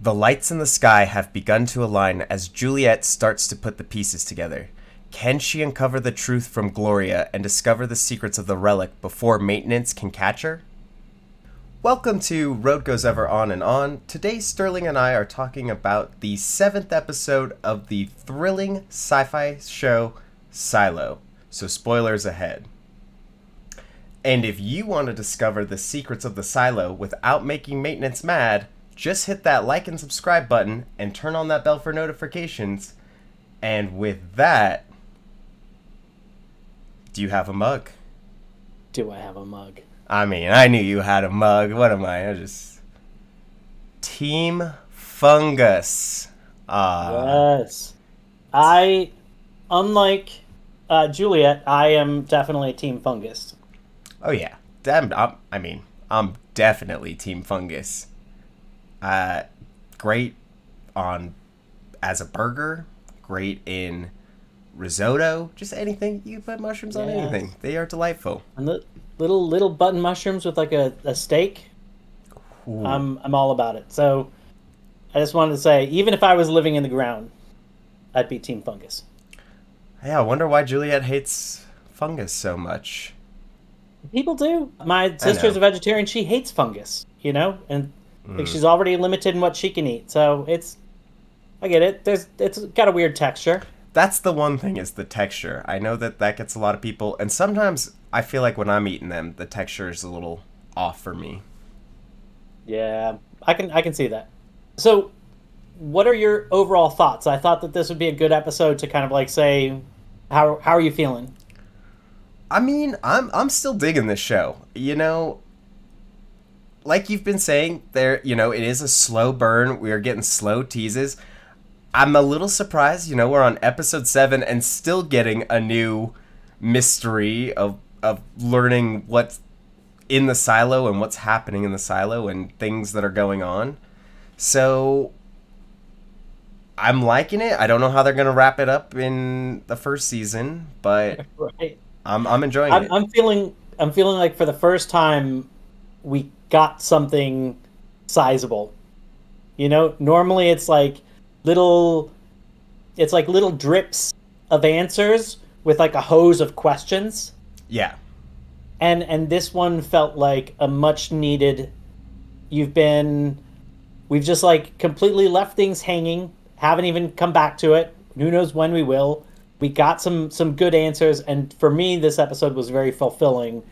The lights in the sky have begun to align as Juliet starts to put the pieces together. Can she uncover the truth from Gloria and discover the secrets of the relic before Maintenace can catch her? Welcome to Road Goes Ever On and On. Today Sterling and I are talking about the 7th episode of the thrilling sci-fi show Silo. So spoilers ahead. And if you want to discover the secrets of the Silo without making Maintenace mad, just hit that like and subscribe button and turn on that bell for notifications. And with that, do you have a mug? Do I have a mug? I mean, I knew you had a mug. What am I? Team Fungus. Yes. Unlike Juliet, I am definitely Team Fungus. Oh yeah. I'm definitely Team Fungus. Great as a burger, great in risotto, just anything. You can put mushrooms on anything. They are delightful. And the little button mushrooms with like a steak. Ooh. I'm all about it. So I just wanted to say, even if I was living in the ground, I'd be Team Fungus. Yeah, I wonder why Juliet hates fungus so much. People do. My sister's a vegetarian. She hates fungus, and like she's already limited in what she can eat. So I get it. It's got a weird texture. That's the one thing, is the texture. I know that gets a lot of people, and sometimes I feel like when I'm eating them, the texture is a little off for me. Yeah, I can see that. So, what are your overall thoughts? I thought that this would be a good episode to kind of like say, how are you feeling? I mean, I'm still digging this show. Like you've been saying, it is a slow burn. We are getting slow teases. I'm a little surprised, we're on episode 7 and still getting a new mystery of learning what's in the silo and what's happening in the silo and things that are going on. So I'm liking it. I don't know how they're going to wrap it up in the first season, but right. I'm enjoying it. I'm feeling like for the first time we got something sizable. Normally it's like little drips of answers with like a hose of questions. Yeah. And this one felt like a much needed. We've just like completely left things hanging, haven't even come back to it. Who knows when we will. We got some good answers, and for me this episode was very fulfilling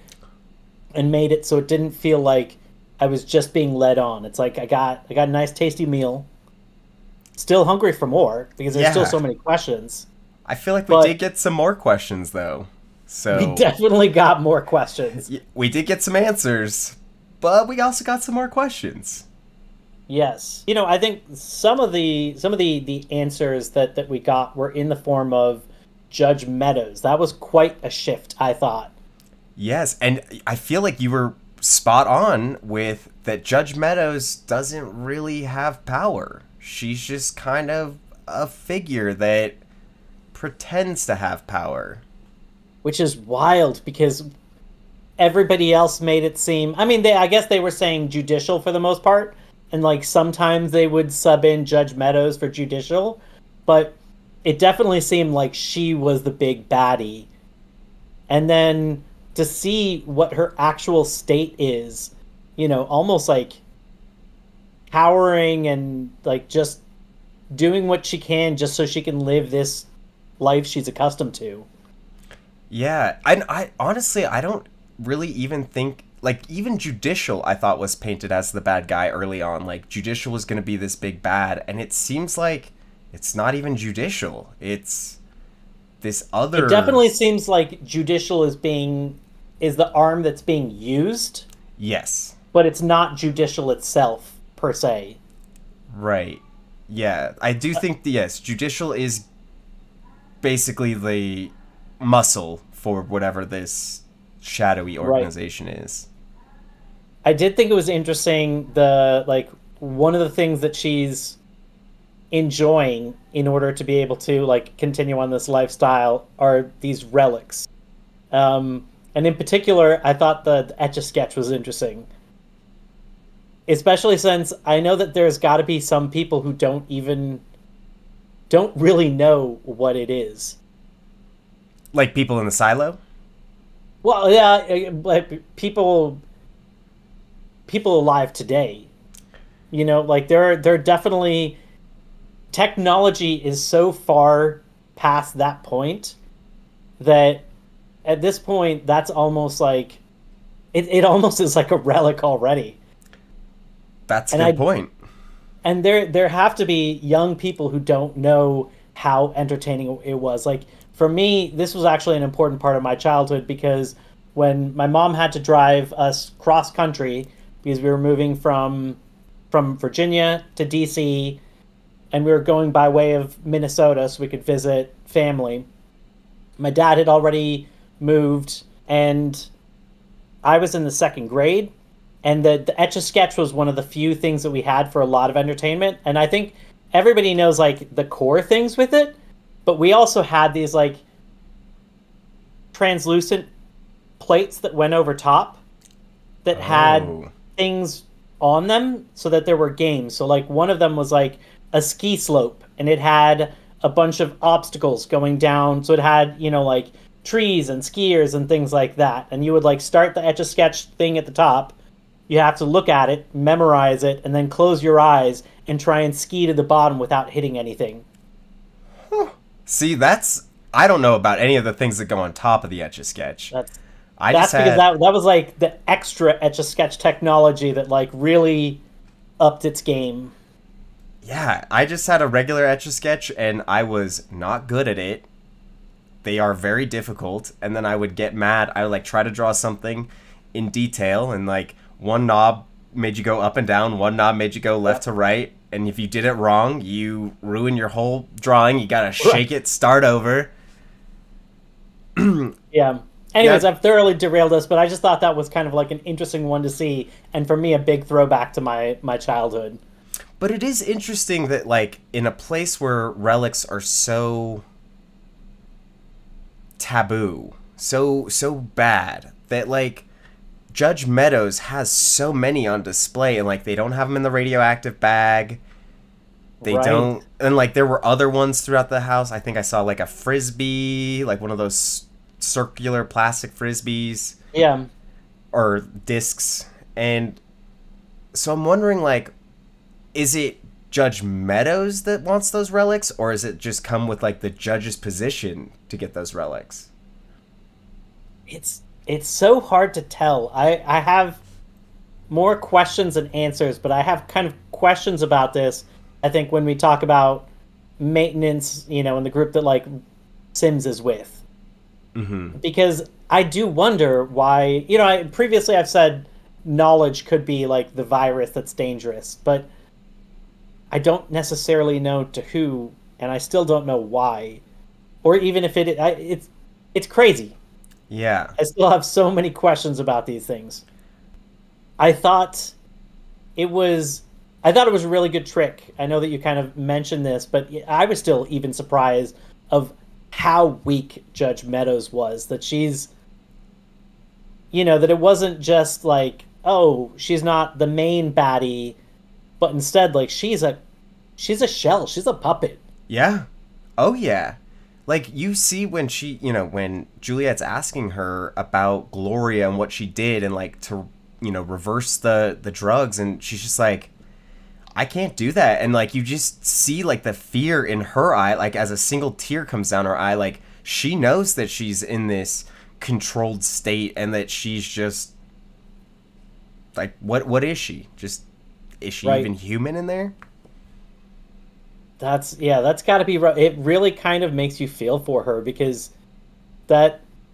and made it so it didn't feel like I was just being led on. It's like I got a nice tasty meal. Still hungry for more because there's still so many questions. I feel like we did get some more questions though. So we definitely got more questions. We did get some answers, but we also got some more questions. Yes. I think some of the answers that we got were in the form of Judge Meadows. That was quite a shift, I thought. Yes, and I feel like you were spot on with that. Judge Meadows doesn't really have power. She's just kind of a figure that pretends to have power. Which is wild because everybody else made it seem... I mean, I guess they were saying judicial for the most part. And like sometimes they would sub in Judge Meadows for judicial. But it definitely seemed like she was the big baddie. And then to see what her actual state is, almost like cowering and like just doing what she can just so she can live this life she's accustomed to. Yeah, I honestly, I don't really even think, like, even Judicial I thought was painted as the bad guy early on. Like, Judicial was going to be this big bad, and it seems like it's not even Judicial. It's this other... It definitely seems like Judicial is the arm that's being used. Yes. But it's not Judicial itself, per se. Right. Yeah, I do think, yes, Judicial is basically the muscle for whatever this shadowy organization is. I did think it was interesting, one of the things that she's enjoying in order to be able to like continue on this lifestyle are these relics. And in particular, I thought the Etch-a-Sketch was interesting. especially since I know that there's got to be some people who don't really know what it is. Like people in the silo? Well, yeah, like people alive today. Like they're definitely technology is so far past that point that at this point that's almost like it almost is like a relic already. That's a And good I point. and there have to be young people who don't know how entertaining it was. Like for me, this was actually an important part of my childhood because when my mom had to drive us cross country because we were moving from Virginia to DC and we were going by way of Minnesota so we could visit family. My dad had already moved and I was in the second grade, and the Etch a Sketch was one of the few things that we had for a lot of entertainment. And I think everybody knows like the core things with it, but we also had these like translucent plates that went over top that had Oh. things on them so that there were games. So like one of them was like a ski slope, and it had a bunch of obstacles going down. So it had, like trees and skiers and things like that. And you would like start the Etch a Sketch thing at the top. You have to look at it, memorize it, and then close your eyes and try and ski to the bottom without hitting anything. See, I don't know about any of the things that go on top of the Etch a Sketch. That's I that's just because had that was like the extra Etch a Sketch technology that like really upped its game. Yeah, I just had a regular Etch a Sketch and I was not good at it. They are very difficult, and then I would get mad. I would like try to draw something in detail, and like one knob made you go up and down, one knob made you go left to right, and if you did it wrong, you ruin your whole drawing. You gotta shake it, start over. Yeah. Anyways, Yeah. I've thoroughly derailed us, but I just thought that was kind of like an interesting one to see, and for me, a big throwback to my childhood. But it is interesting that like in a place where relics are so taboo, so bad that like Judge Meadows has so many on display, and like they don't have them in the radioactive bag. They Right. don't, and like there were other ones throughout the house. I think I saw like a frisbee, like one of those circular plastic frisbees Yeah. or discs. And so I'm wondering like, is it Judge Meadows that wants those relics, or is it just come with like the judge's position to get those relics? It's so hard to tell. I have more questions than answers, but I have kind of questions about this. I think when we talk about maintenance, in the group that like Sims is with, because I do wonder why. Previously I've said knowledge could be like the virus that's dangerous, but I don't necessarily know to who, and I still don't know why, or even if it's crazy. Yeah. I still have so many questions about these things. I thought it was I thought it was a really good trick. I know that you kind of mentioned this, but I was still even surprised of how weak Judge Meadows was. That she's, that it wasn't just like, oh, she's not the main baddie, but instead, like, she's a shell. She's a puppet. Yeah. Oh, yeah. Like, you see when when Juliet's asking her about Gloria and what she did and, like, to, reverse the drugs, and she's just like, I can't do that. And, like, you just see, like, the fear in her eye, like, as a single tear comes down her eye, like, she knows that she's in this controlled state and that she's just, like, what is she? Just, is she Right. even human in there? That's got to be right. It really kind of makes you feel for her because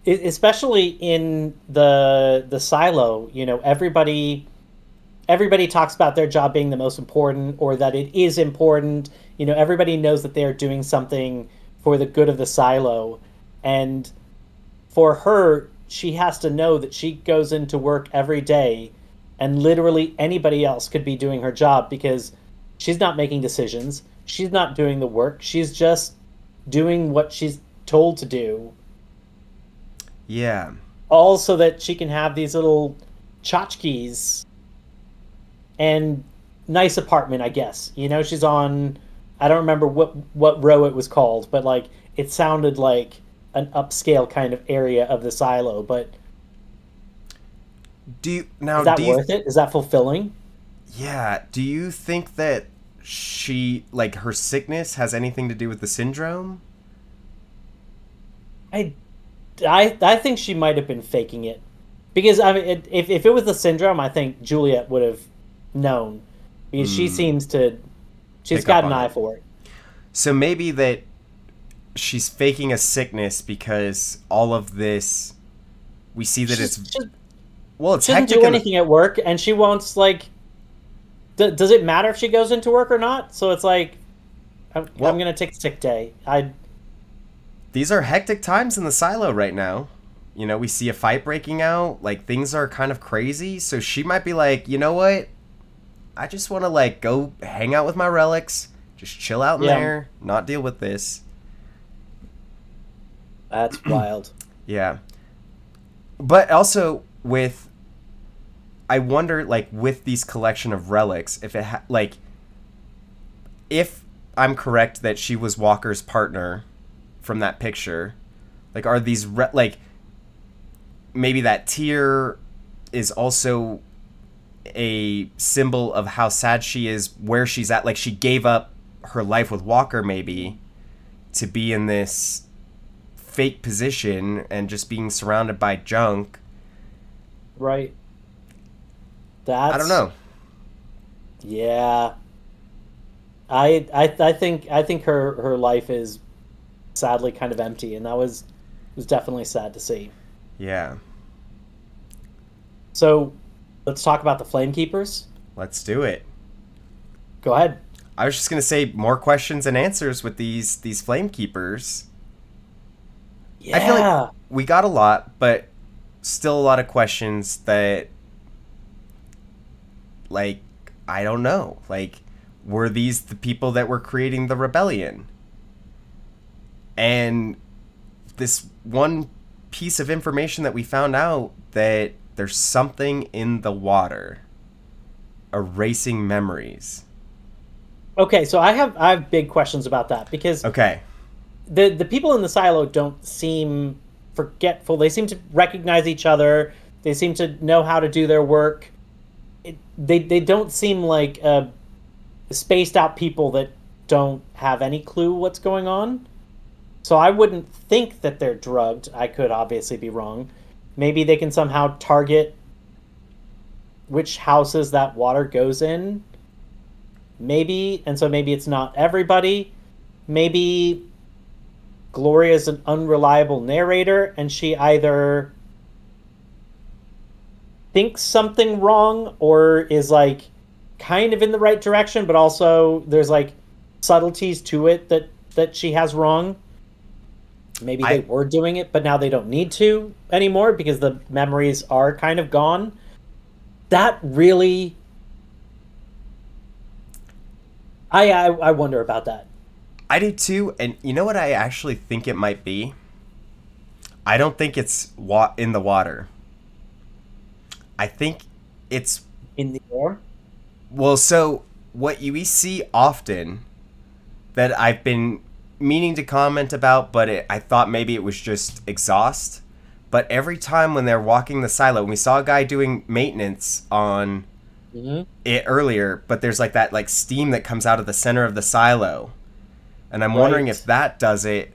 especially in the silo, everybody talks about their job being the most important or that it is important. Everybody knows that they're doing something for the good of the silo, and for her, she has to know that she goes into work every day, and literally anybody else could be doing her job because she's not making decisions. She's not doing the work. She's just doing what she's told to do. Yeah. All so that she can have these little tchotchkes and nice apartment, I guess. You know, she's on, I don't remember what row it was called, but like it sounded like an upscale kind of area of the silo. But is that worth it? Is that fulfilling? Yeah, do you think that she, like, her sickness has anything to do with the syndrome? I I think she might have been faking it, because I mean, if it was the syndrome, I think Juliet would have known, because she seems to, she's Pick got up an on eye it. for it. So maybe that she's faking a sickness because all of this, we see that She's, it's, she, well, it's she doesn't hectic do in the, anything at work, and she wants like, does it matter if she goes into work or not? So it's like, I'm well, gonna take a sick day. I these are hectic times in the silo right now. You know, we see a fight breaking out, like things are kind of crazy, so she might be like, you know what? I just want to like go hang out with my relics, just chill out in Yeah, there, not deal with this. that's wild. Yeah. But also with, I wonder, like, with these collection of relics, if it like, if I'm correct that she was Walker's partner from that picture, like, are these like, maybe that tear is also a symbol of how sad she is where she's at, like she gave up her life with Walker maybe to be in this fake position and just being surrounded by junk. Right. I don't That's know. yeah. I think her life is sadly kind of empty, and that was definitely sad to see. Yeah, So let's talk about the Flamekeepers. let's do it. Go ahead. I was just gonna say more questions and answers with these flame keepers. I feel like Yeah. we got a lot, but still a lot of questions that, like, I don't know. Like, were these the people that were creating the rebellion? And this one piece of information that we found out, that there's something in the water erasing memories. Okay, so I have big questions about that, because Okay. the people in the silo don't seem forgetful. They seem to recognize each other. They seem to know how to do their work. They don't seem like spaced out people that don't have any clue what's going on. So I wouldn't think that they're drugged. I could obviously be wrong. Maybe they can somehow target which houses that water goes in. Maybe, and so maybe it's not everybody. Maybe Gloria's an unreliable narrator, and she either thinks something wrong or is like kind of in the right direction, but also there's like subtleties to it that she has wrong. Maybe they I were doing it, but now they don't need to anymore because the memories are kind of gone. That really, I wonder about that. I do too, and you know what I actually think it might be? I don't think it's in the water. I think it's, In the air. well, so what we see often that I've been meaning to comment about, but I thought maybe it was just exhaust. But every time when they're walking the silo, and we saw a guy doing maintenance on Hmm. it earlier, but there's like that like steam that comes out of the center of the silo. And I'm wondering if Right. that does it.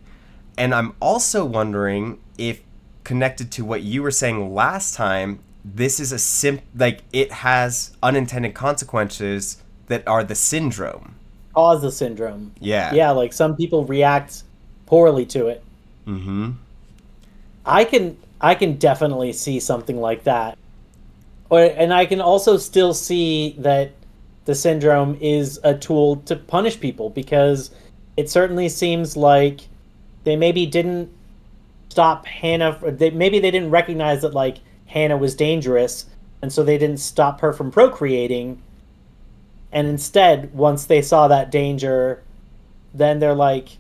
And I'm also wondering if, connected to what you were saying last time, this is like it has unintended consequences that are the syndrome. Cause the syndrome. Yeah. Yeah, like some people react poorly to it. Mm-hmm. I can definitely see something like that. And I can also still see that the syndrome is a tool to punish people, because it certainly seems like they maybe didn't stop Hannah. Maybe they didn't recognize that like Hannah was dangerous, and so they didn't stop her from procreating. And instead, once they saw that danger, then they're like,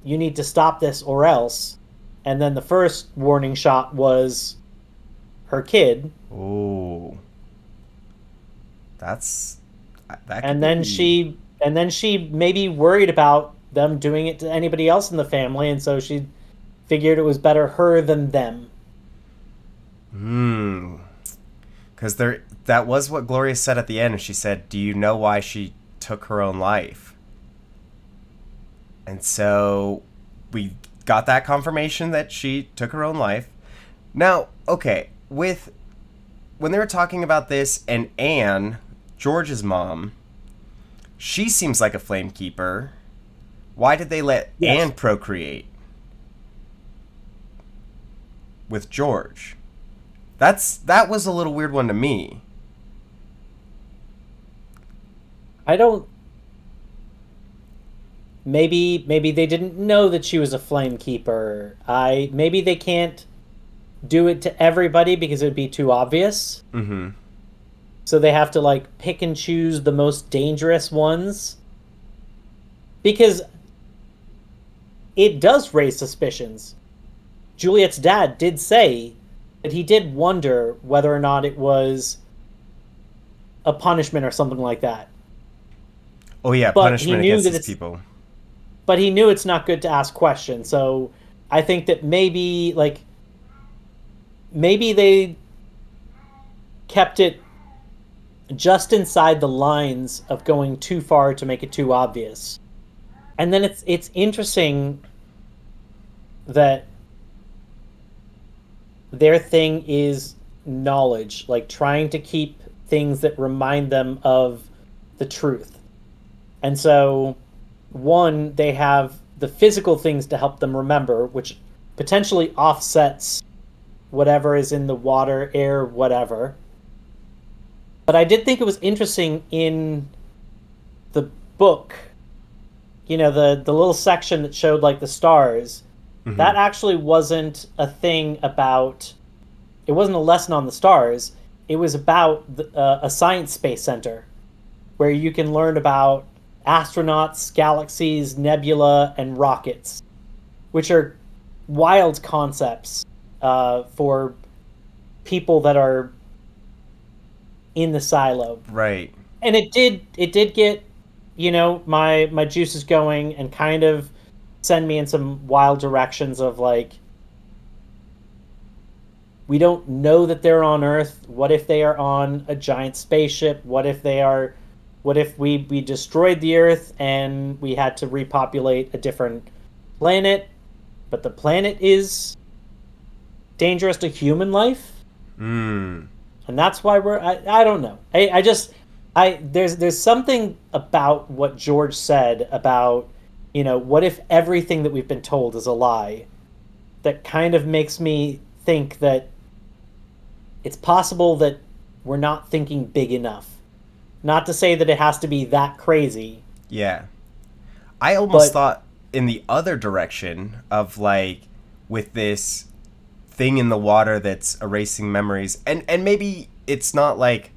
"You need to stop this, or else." And then the first warning shot was her kid. Oh. That's that could And be. then she maybe worried about them doing it to anybody else in the family, and so she figured it was better her than them. Hmm. Because that was what Gloria said at the end. She said, "Do you know why she took her own life?" And so we got that confirmation that she took her own life. Now, okay, with when they were talking about this, and Anne, George's mom, she seems like a flamekeeper. Why did they let Yes. Anne procreate with George? That was a little weird one to me. I don't. Maybe they didn't know that she was a flame keeper. Maybe they can't do it to everybody because it would be too obvious. Mm-hmm. So they have to like pick and choose the most dangerous ones. Because it does raise suspicions. Juliet's dad did say that he did wonder whether or not it was a punishment or something like that. Oh yeah, But he punishment knew against that these it's people. but he knew it's not good to ask questions. So I think that maybe they kept it just inside the lines of going too far to make it too obvious. And then it's interesting that their thing is knowledge, like trying to keep things that remind them of the truth. And so, one, they have the physical things to help them remember, which potentially offsets whatever is in the water, air, whatever. But I did think it was interesting in the book, the little section that showed like the stars. Mm-hmm. That actually wasn't a thing about. It wasn't a lesson on the stars. It was about a science space center where you can learn about astronauts, galaxies, nebula, and rockets, which are wild concepts for people that are in the silo. Right. And it did get my juices going and kind of send me in some wild directions of like, we don't know that they're on Earth. What if they are on a giant spaceship? What if we destroyed the Earth and we had to repopulate a different planet, but the planet is dangerous to human life? Mm. And that's why I don't know. There's something about what George said about, what if everything that we've been told is a lie, that kind of makes me think that it's possible that we're not thinking big enough. Not to say that it has to be that crazy. Yeah. I almost But thought in the other direction of like with this thing in the water that's erasing memories, and maybe it's not like,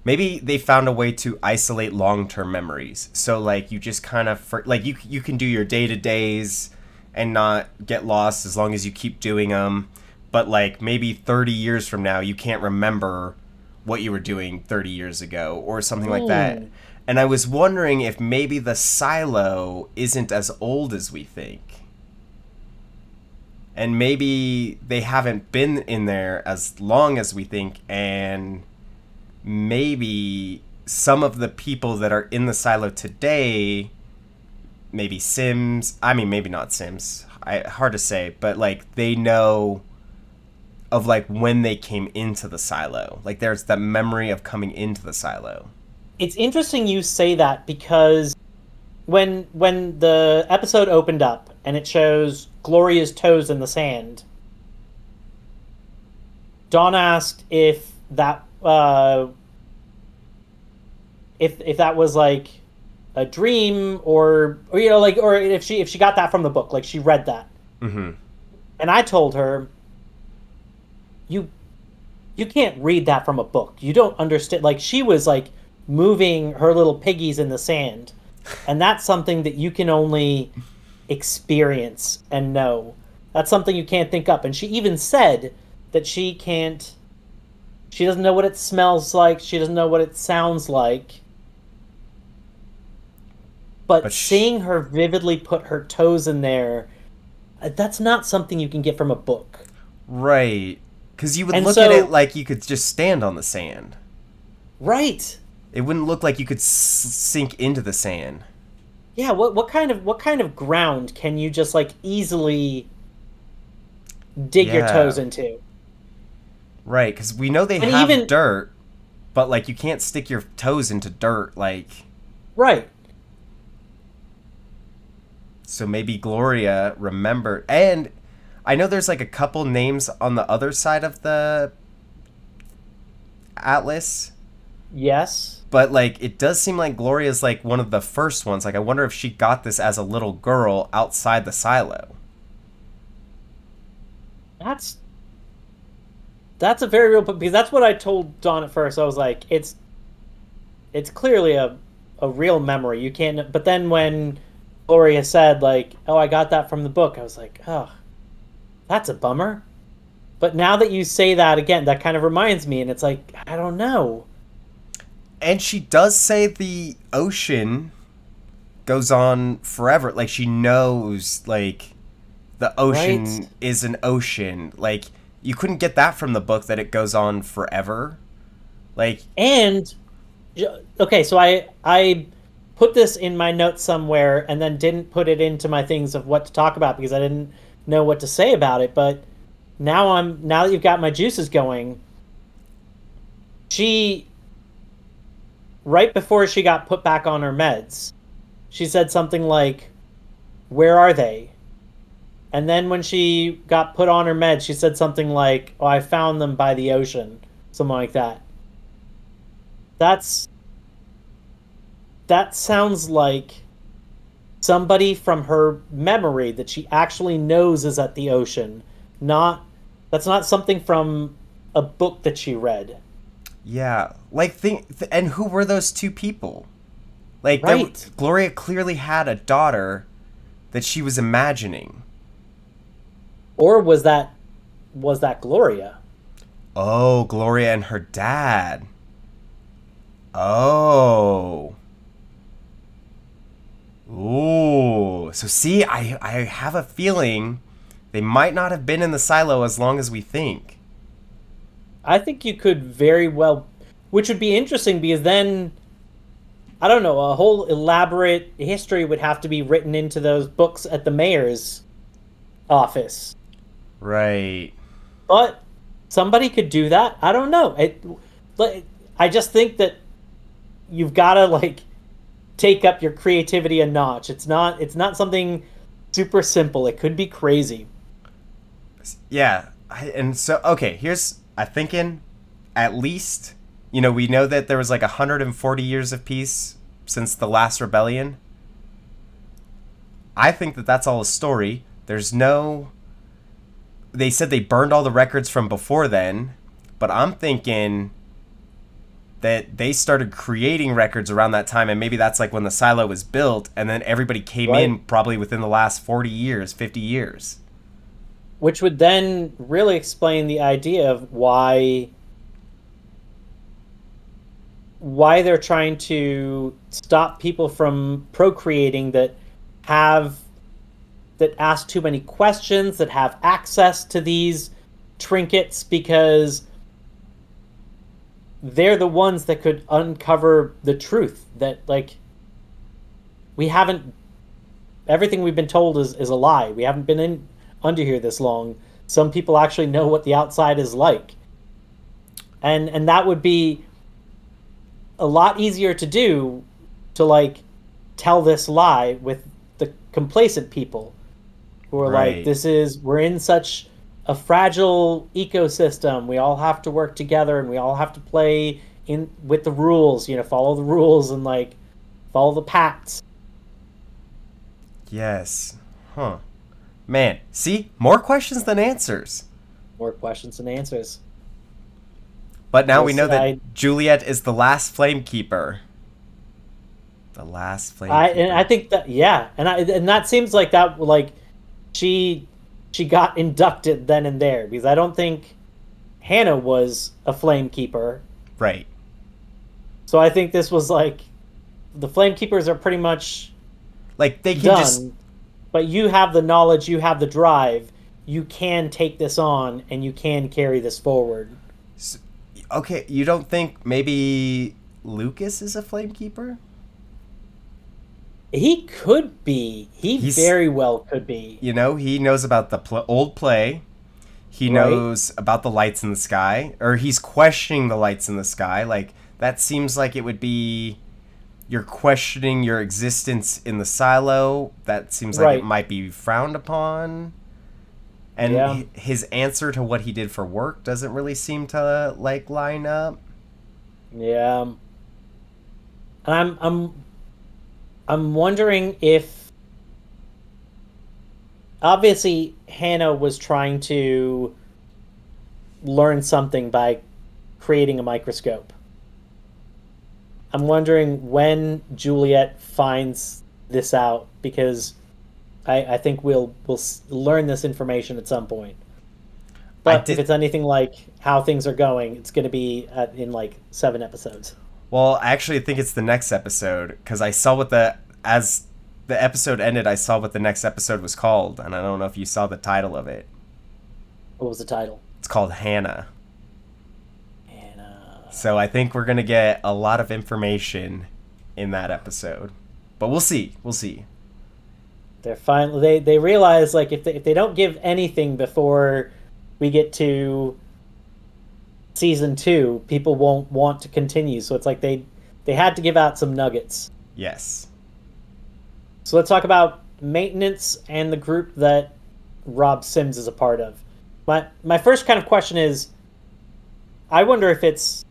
maybe they found a way to isolate long-term memories, so like you just kind of like you can do your day-to-days and not get lost as long as you keep doing them, but like maybe 30 years from now you can't remember what you were doing 30 years ago or something like that. And I was wondering if maybe the silo isn't as old as we think. And maybe they haven't been in there as long as we think, and maybe some of the people that are in the silo today, maybe Sims, I mean, maybe not Sims, hard to say, but like they know of like when they came into the silo. Like there's that memory of coming into the silo. it's interesting you say that because when the episode opened up and it shows Gloria's toes in the sand, Dawn asked if that if that was like a dream or or if she got that from the book, like she read that. Mm-hmm. And I told her, you can't read that from a book. You don't understand. Like she was like moving her little piggies in the sand, and that's something that you can only experience and know. That's something you can't think up. And she even said that she can't She doesn't know what it smells like. She doesn't know what it sounds like. But But seeing her vividly put her toes in there, that's not something you can get from a book. right, because you would And look at it so, like you could just stand on the sand. right. It wouldn't look like you could sink into the sand. Yeah, what kind of ground can you just like easily dig your toes Yeah, into? right, because we know they And have even dirt, but like you can't stick your toes into dirt. Like, right. so maybe Gloria remembered. And I know there's like a couple names on the other side of the atlas, Yes. but like it does seem like Gloria's like one of the first ones. Like I wonder if she got this as a little girl outside the silo. That's that's a very real, because that's what I told Dawn at first. I was like, it's clearly a real memory. You can't. But then when Gloria said like, "Oh, I got that from the book," I was like, "Oh, that's a bummer." But now that you say that again, that kind of reminds me, and it's like, I don't know. And she does say the ocean goes on forever. Like she knows like the Right? ocean is an ocean. Like you couldn't get that from the book that it goes on forever. Like And okay, so I put this in my notes somewhere and then didn't put it into my things of what to talk about because I didn't know what to say about it. But now that you've got my juices going, she right before she got put back on her meds, she said something like, "Where are they?" And then when she got put on her meds, she said something like, "Oh, I found them by the ocean," something like that. That's that sounds like somebody from her memory that she actually knows is at the ocean. Not That's not something from a book that she read. yeah, like and who were those two people? Like Right. Gloria clearly had a daughter that she was imagining. Or was that Gloria? Oh, Gloria and her dad. Oh. Ooh. So see, I have a feeling they might not have been in the silo as long as we think. I think you could very well, which would be interesting because then I don't know, a whole elaborate history would have to be written into those books at the mayor's office. Right. But somebody could do that. I don't know. I just think that you've got to like take up your creativity a notch. It's not something super simple. It could be crazy. Yeah. And so, okay, I'm thinking at least, we know that there was like 140 years of peace since the last rebellion. I think that that's all a story. They said they burned all the records from before then, but I'm thinking that they started creating records around that time, and maybe that's like when the silo was built, and then everybody came Right. in probably within the last 40 years, 50 years. Which would then really explain the idea of why they're trying to stop people from procreating have that ask too many questions, that have access to these trinkets, because they're the ones that could uncover the truth that like we haven't everything we've been told is a lie. We haven't been in under here this long. Some people actually know what the outside is like. And that would be a lot easier to do, to like tell this lie with the complacent people who are like, Right. we're in such a fragile ecosystem. We all have to work together and we all have to play in with the rules, follow the rules and like follow the pacts. Yes. Huh. Man, see? More questions than answers. More questions and answers. But now We'll we know see. that Juliet is the last Flamekeeper. The last And I Flamekeeper. think that, yeah, and that seems like that like she got inducted then and there, because I don't think Hannah was a Flamekeeper. Right. So I think this was like the Flamekeepers are pretty much Like they can done, just but you have the knowledge, you have the drive, you can take this on and you can carry this forward. okay, you don't think maybe Lucas is a Flamekeeper? He could be. He's very well could be. You know, he knows about the old play. He knows about the lights in the sky, or he's questioning the lights in the sky. Like, that seems like it would be, you're questioning your existence in the silo. That seems like it might be frowned upon. And his answer to what he did for work doesn't really seem to, like, line up. Yeah. And I'm wondering if, obviously Hannah was trying to learn something by creating a microscope. I'm wondering when Juliet finds this out, because I think we'll learn this information at some point. But if it's anything like how things are going, it's going to be in like 7 episodes. Well, I actually think it's the next episode, because I saw as the episode ended, I saw what the next episode was called, and I don't know if you saw the title of it. What was the title? It's called Hannah. Hannah. So I think we're going to get a lot of information in that episode. But we'll see. We'll see. They're finally they realize, like, if they don't give anything before we get to season 2, people won't want to continue. So it's like they had to give out some nuggets. Yes. So let's talk about Maintenance and the group that Rob Sims is a part of. My first kind of question is, I wonder if it's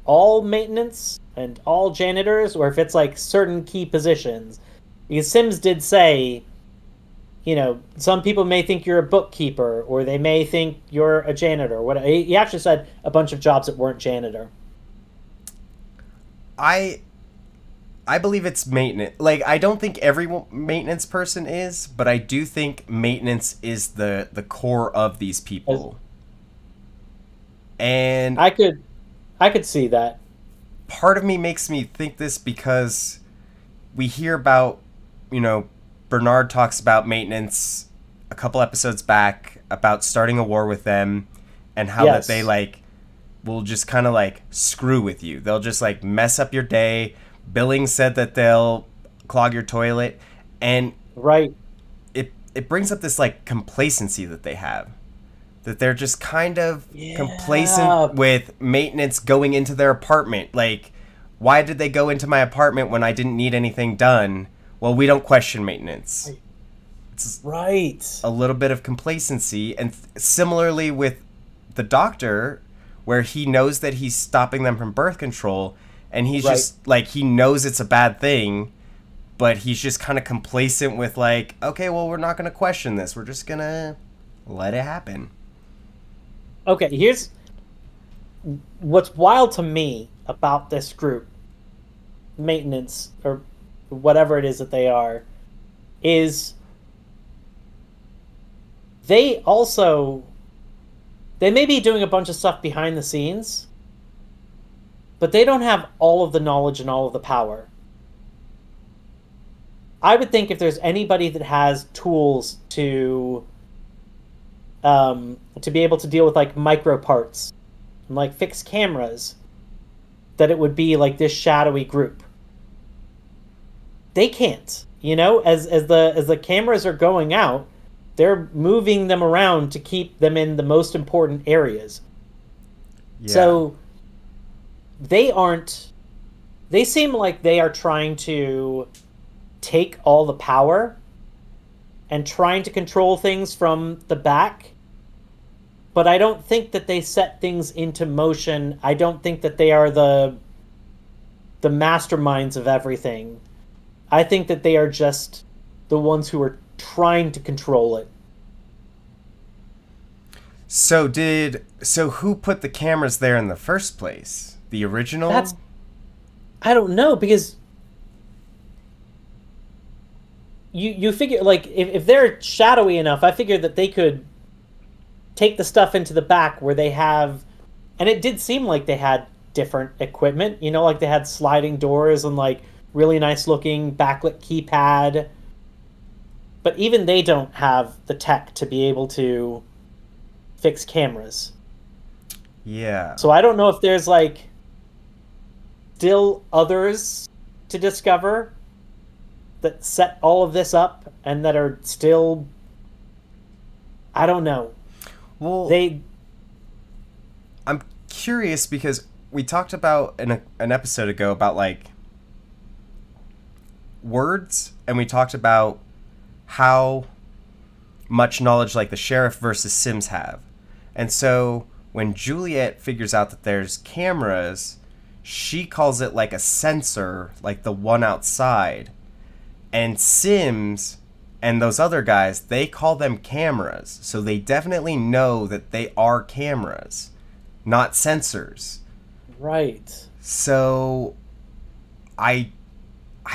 all maintenance and all janitors, or if it's like certain key positions. Because Sims did say, you know, some people may think you're a bookkeeper, or they may think you're a janitor. What he actually said a bunch of jobs that weren't janitor. I believe it's maintenance. Like, I don't think every maintenance person is, but I do think maintenance is the core of these people. And I could see that. Part of me makes me think this because we hear about, you know, Bernard talks about maintenance a couple episodes back about starting a war with them, and how that they, like, will just kind of, like, screw with you. They'll just, like, mess up your day. Billings said that they'll clog your toilet, and it brings up this, like, complacency that they have, that they're just kind of complacent with maintenance going into their apartment. Like, why did they go into my apartment when I didn't need anything done? Well, we don't question maintenance. It's a little bit of complacency. And similarly with the doctor, where he knows that he's stopping them from birth control, and he's just, like, he knows it's a bad thing, but he's just kind of complacent with, like, okay, well, we're not going to question this. We're just going to let it happen. Okay, here's what's wild to me about this group, maintenance, or whatever it is that they are, is they may be doing a bunch of stuff behind the scenes, but they don't have all of the knowledge and all of the power. I would think if there's anybody that has tools to be able to deal with, like, micro parts and, like, fix cameras, that it would be like this shadowy group. They can't, you know, as the cameras are going out, they're moving them around to keep them in the most important areas. Yeah. So they seem like they are trying to take all the power and trying to control things from the back, but I don't think that they set things into motion. I don't think that they are the masterminds of everything. I think that they are just the ones who are trying to control it. So who put the cameras there in the first place? The original? I don't know, because you figure, like, if they're shadowy enough, I figure that they could take the stuff into the back where they have And it did seem like they had different equipment, like they had sliding doors and like really nice looking backlit keypad. But even they don't have the tech to be able to fix cameras. Yeah. So I don't know if there's like still others to discover that set all of this up and that are still, I don't know. Well, I'm curious because we talked about in an episode ago about like words, and we talked about how much knowledge like the sheriff versus Sims have. And so when Juliet figures out that there's cameras, she calls it like a sensor, like the one outside. And Sims and those other guys, they call them cameras. So they definitely know that they are cameras, not sensors. Right. So I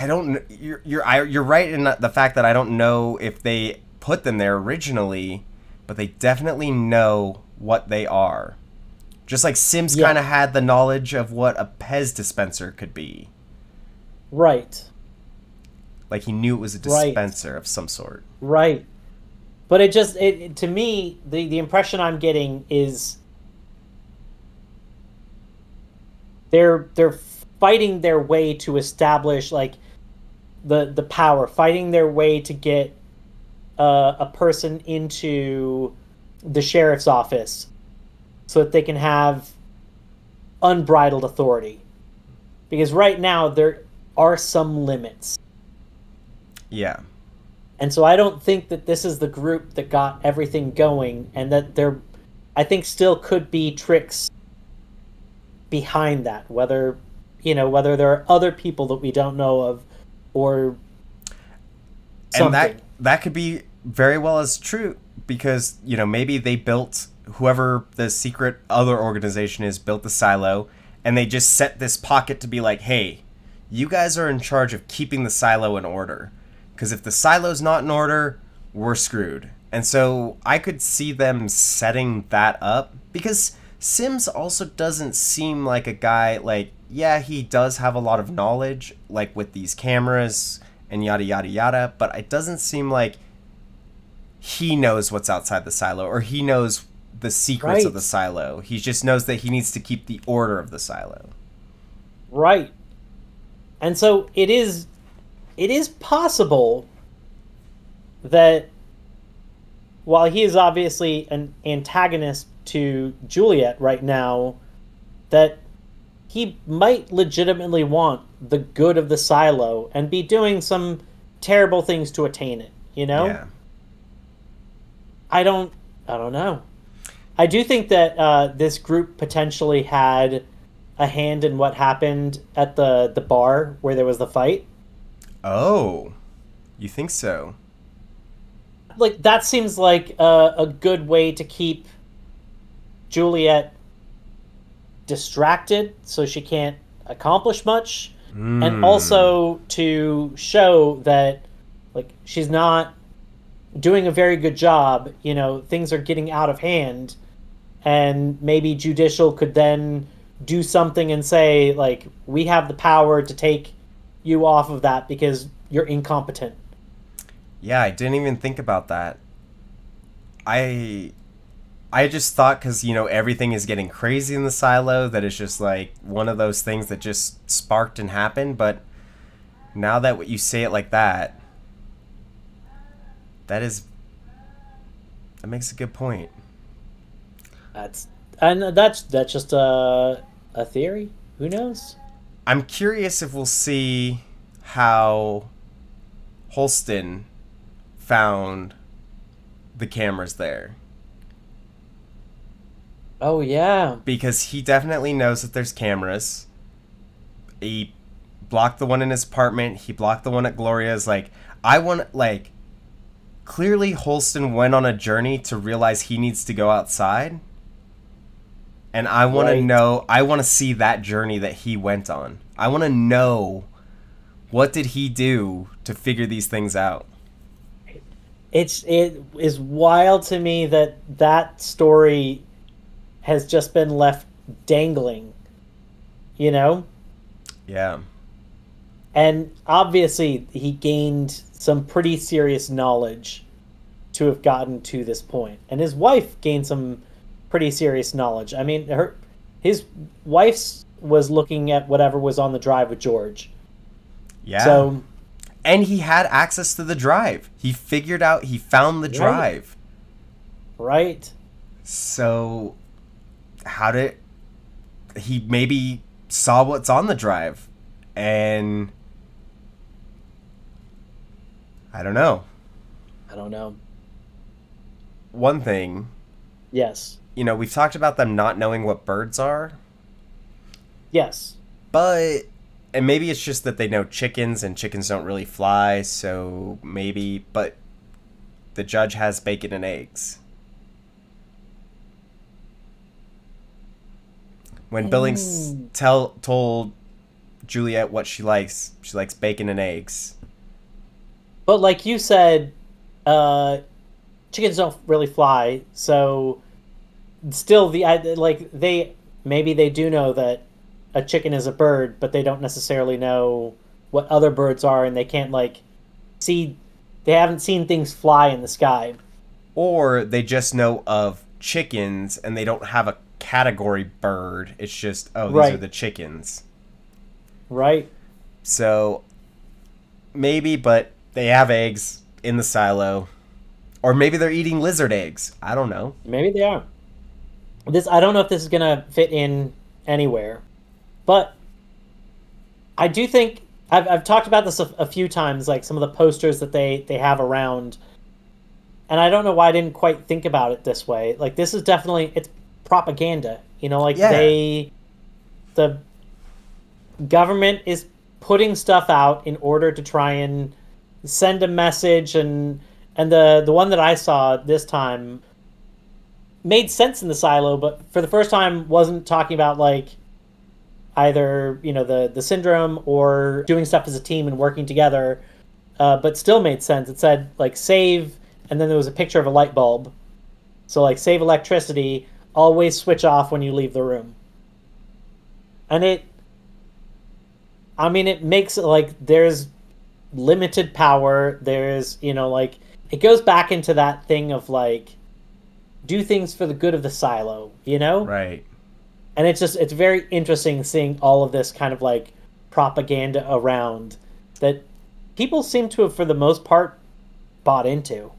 don't. You're right in the fact that I don't know if they put them there originally, but they definitely know what they are. Just like Sims kind of had the knowledge of what a Pez dispenser could be. Right. Like he knew it was a dispenser of some sort. Right. But it to me, the impression I'm getting is they're fighting their way to establish like the power, fighting their way to get a person into the sheriff's office so that they can have unbridled authority. Because right now there are some limits. Yeah. And so I don't think that this is the group that got everything going, and that there, I think, still could be tricks behind that, whether there are other people that we don't know of or something. And that could be very well as true, because, maybe they built, whoever the secret other organization is, built the silo, and they just set this pocket to be like, hey, you guys are in charge of keeping the silo in order. Because if the silo's not in order, we're screwed. And so I could see them setting that up. Because Sims also doesn't seem like a guy, like, yeah, he does have a lot of knowledge, like with these cameras and yada, yada, yada. But it doesn't seem like he knows what's outside the silo, or he knows the secrets of the silo. He just knows that he needs to keep the order of the silo. Right. And so it is possible that while he is obviously an antagonist to Juliet right now, that he might legitimately want the good of the silo and be doing some terrible things to attain it, Yeah. I don't know. I do think that this group potentially had a hand in what happened at the bar where there was the fight. Oh, you think so? Like, that seems like a good way to keep Juliet distracted so she can't accomplish much. And also to show that, like, she's not doing a very good job. Things are getting out of hand. And maybe Judicial could then do something and say, like, we have the power to take you off of that because you're incompetent. Yeah, I didn't even think about that. I just thought, because, everything is getting crazy in the silo, that it's just like one of those things that just sparked and happened. But now that you say it like that, that makes a good point. That's just a theory. Who knows? I'm curious if we'll see how Holston found the cameras there. Oh, yeah. Because he definitely knows that there's cameras. He blocked the one in his apartment. He blocked the one at Gloria's. Clearly Holston went on a journey to realize he needs to go outside. And I want to know, I want to see that journey that he went on. I want to know, what did he do to figure these things out? It is wild to me that story has just been left dangling, you know? Yeah. And obviously, he gained some pretty serious knowledge to have gotten to this point. And his wife gained some pretty serious knowledge. I mean, his wife's was looking at whatever was on the drive with George. Yeah. So, and he had access to the drive. He found the drive. Right. So, how did he maybe saw what's on the drive? And I don't know. One thing. Yes. We've talked about them not knowing what birds are. Yes. And maybe it's just that they know chickens and chickens don't really fly, so maybe, but the judge has bacon and eggs. When Billings told Juliet what she likes bacon and eggs. But like you said, chickens don't really fly, so still maybe they do know that a chicken is a bird, but they don't necessarily know what other birds are, and they can't they haven't seen things fly in the sky. Or they just know of chickens and they don't have a category bird. It's just, these are the chickens. Right. So maybe, but they have eggs in the silo. Or maybe they're eating lizard eggs. I don't know. Maybe they are. I don't know if this is gonna fit in anywhere, but I do think I've talked about this a few times, like some of the posters that they have around, and I don't know why I didn't quite think about it this way. Like, this is definitely, it's propaganda, the government is putting stuff out in order to try and send a message, and the one that I saw this time made sense in the silo, but for the first time wasn't talking about either the syndrome or doing stuff as a team and working together, but still made sense. It said save, and then there was a picture of a light bulb, so save electricity, always switch off when you leave the room. And it makes it there's limited power, there's it goes back into that thing of do things for the good of the silo, Right. And it's very interesting seeing all of this kind of propaganda around that people seem to have, for the most part, bought into.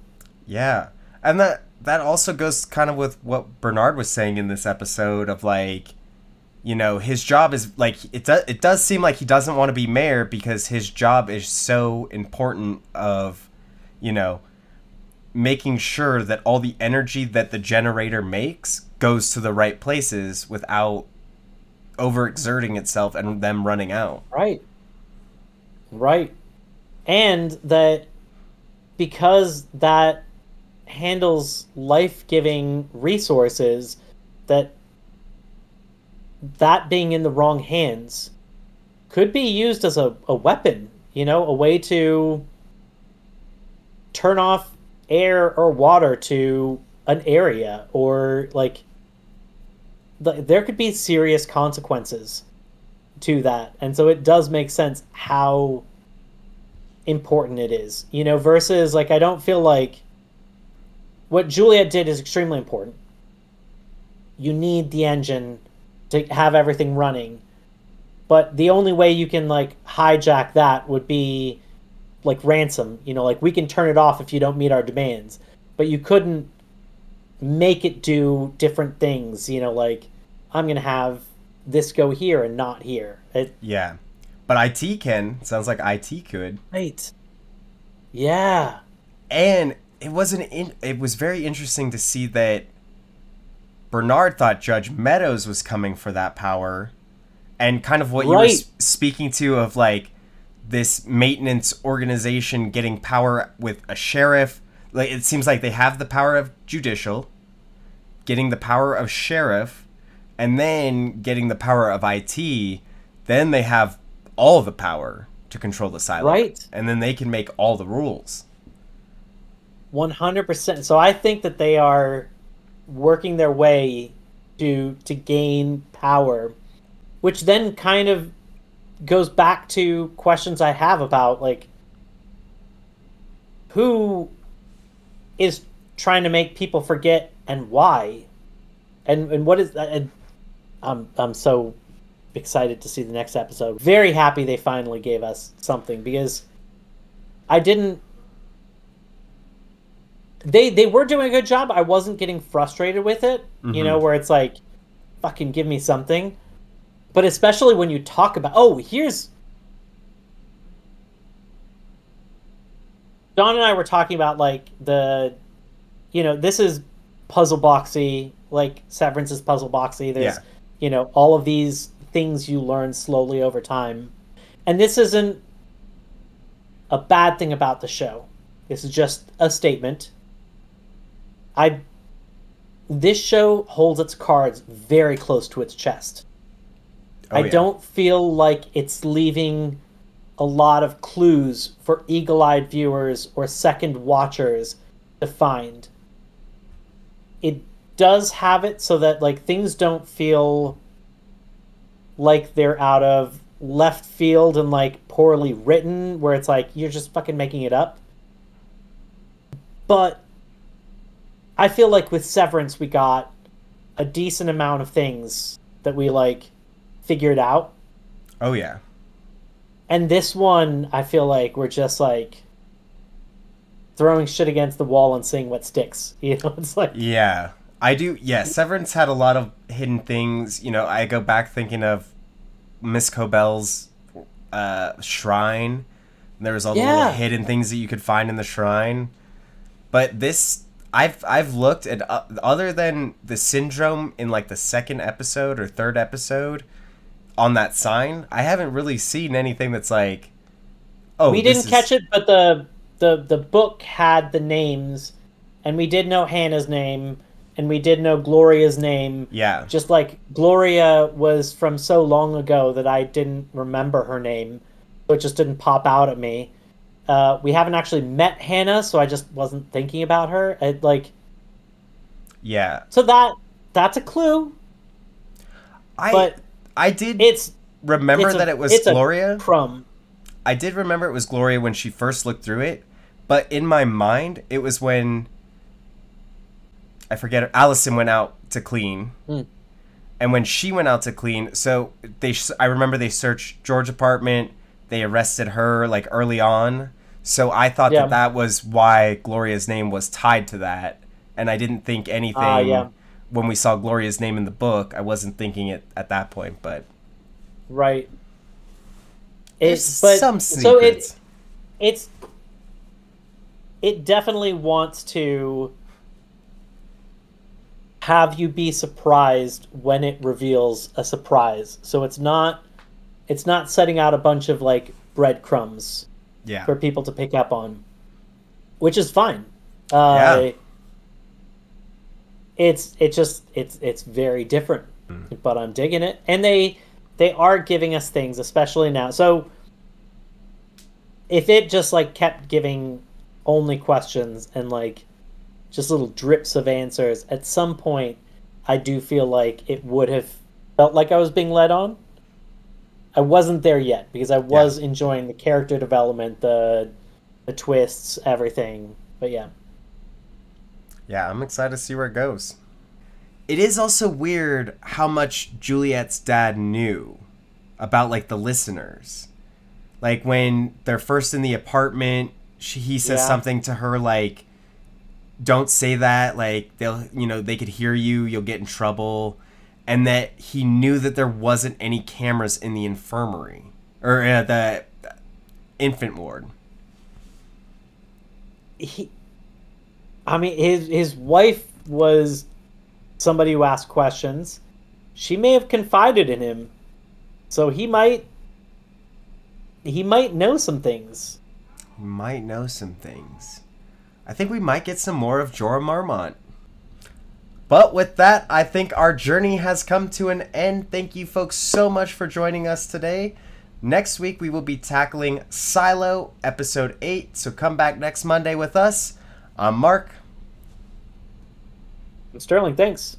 Yeah. And that also goes kind of with what Bernard was saying in this episode of his job is it does seem like he doesn't want to be mayor because his job is so important of, making sure that all the energy that the generator makes goes to the right places without overexerting itself and them running out. Right. And that because that handles life-giving resources, that being in the wrong hands could be used as a weapon, a way to turn off air or water to an area, or there could be serious consequences to that. And so it does make sense how important it is, versus I don't feel like what Juliet did is extremely important. You need the engine to have everything running, but the only way you can hijack that would be ransom, we can turn it off if you don't meet our demands, but you couldn't make it do different things, I'm gonna have this go here and not here. Yeah, but IT can. Sounds like IT could. Right. Yeah. And it was very interesting to see that Bernard thought Judge Meadows was coming for that power, and kind of what you were speaking to of this maintenance organization getting power with a sheriff. It seems like they have the power of judicial, getting the power of sheriff, and then getting the power of IT. Then they have all the power to control the silo. Right. And then they can make all the rules. 100%. So I think that they are working their way to gain power, which then kind of goes back to questions I have about like who is trying to make people forget and why, and what is. And I'm so excited to see the next episode. Very happy they finally gave us something, because I didn't. They were doing a good job. I wasn't getting frustrated with it, you know, where it's like, fucking give me something. But especially when you talk about, here's... Don and I were talking about, like, this is puzzle boxy, like Severance is puzzle boxy. There's, all of these things you learn slowly over time. And this isn't a bad thing about the show. This is just a statement. This show holds its cards very close to its chest. I don't feel like it's leaving a lot of clues for eagle-eyed viewers or second watchers to find. It does have it so that like things don't feel like they're out of left field and like poorly written, where it's like you're just fucking making it up. But I feel like with Severance we got a decent amount of things that we like figured out. Oh yeah. And this one, I feel like we're just like throwing shit against the wall and seeing what sticks. You know, it's like... Yeah, I do. Yeah, Severance had a lot of hidden things. You know, I go back thinking of Miss Cobell's shrine. There was all the little hidden things that you could find in the shrine. But this, I've looked at, other than the syndrome in like the second episode or third episode on that sign, I haven't really seen anything that's like, we didn't catch it, but the book had the names, and we did know Hannah's name, and we did know Gloria's name. Yeah. Just like Gloria was from so long ago that I didn't remember her name, so it just didn't pop out at me. We haven't actually met Hannah, so I just wasn't thinking about her. Yeah. So that's a clue. I did remember that it was Gloria. Crumb. I did remember it was Gloria when she first looked through it, but in my mind, it was when, I forget, Allison went out to clean. And when she went out to clean, so I remember they searched George's apartment, they arrested her like early on. So I thought that was why Gloria's name was tied to that. And I didn't think anything when we saw Gloria's name in the book. I wasn't thinking it at that point, but... Right. Some secrets. So it definitely wants to have you be surprised when it reveals a surprise. So it's not setting out a bunch of like breadcrumbs for people to pick up on, which is fine. It's very different, but I'm digging it. And they are giving us things, especially now. So if it just like kept giving only questions and like just little drips of answers, at some point I do feel like it would have felt like I was being led on. I wasn't there yet because I was enjoying the character development, the twists, everything. But yeah. Yeah, I'm excited to see where it goes. It is also weird how much Juliet's dad knew about like the listeners. Like when they're first in the apartment, he says something to her like, "Don't say that. Like they could hear you. You'll get in trouble." And that he knew that there wasn't any cameras in the infirmary or the infant ward. His wife was somebody who asked questions. She may have confided in him, so he might know some things. He might know some things. I think we might get some more of Jorah Mormont. But with that, I think our journey has come to an end. Thank you folks so much for joining us today. Next week, we will be tackling Silo, Episode 8. So come back next Monday with us. I'm Mark. I'm Sterling, thanks.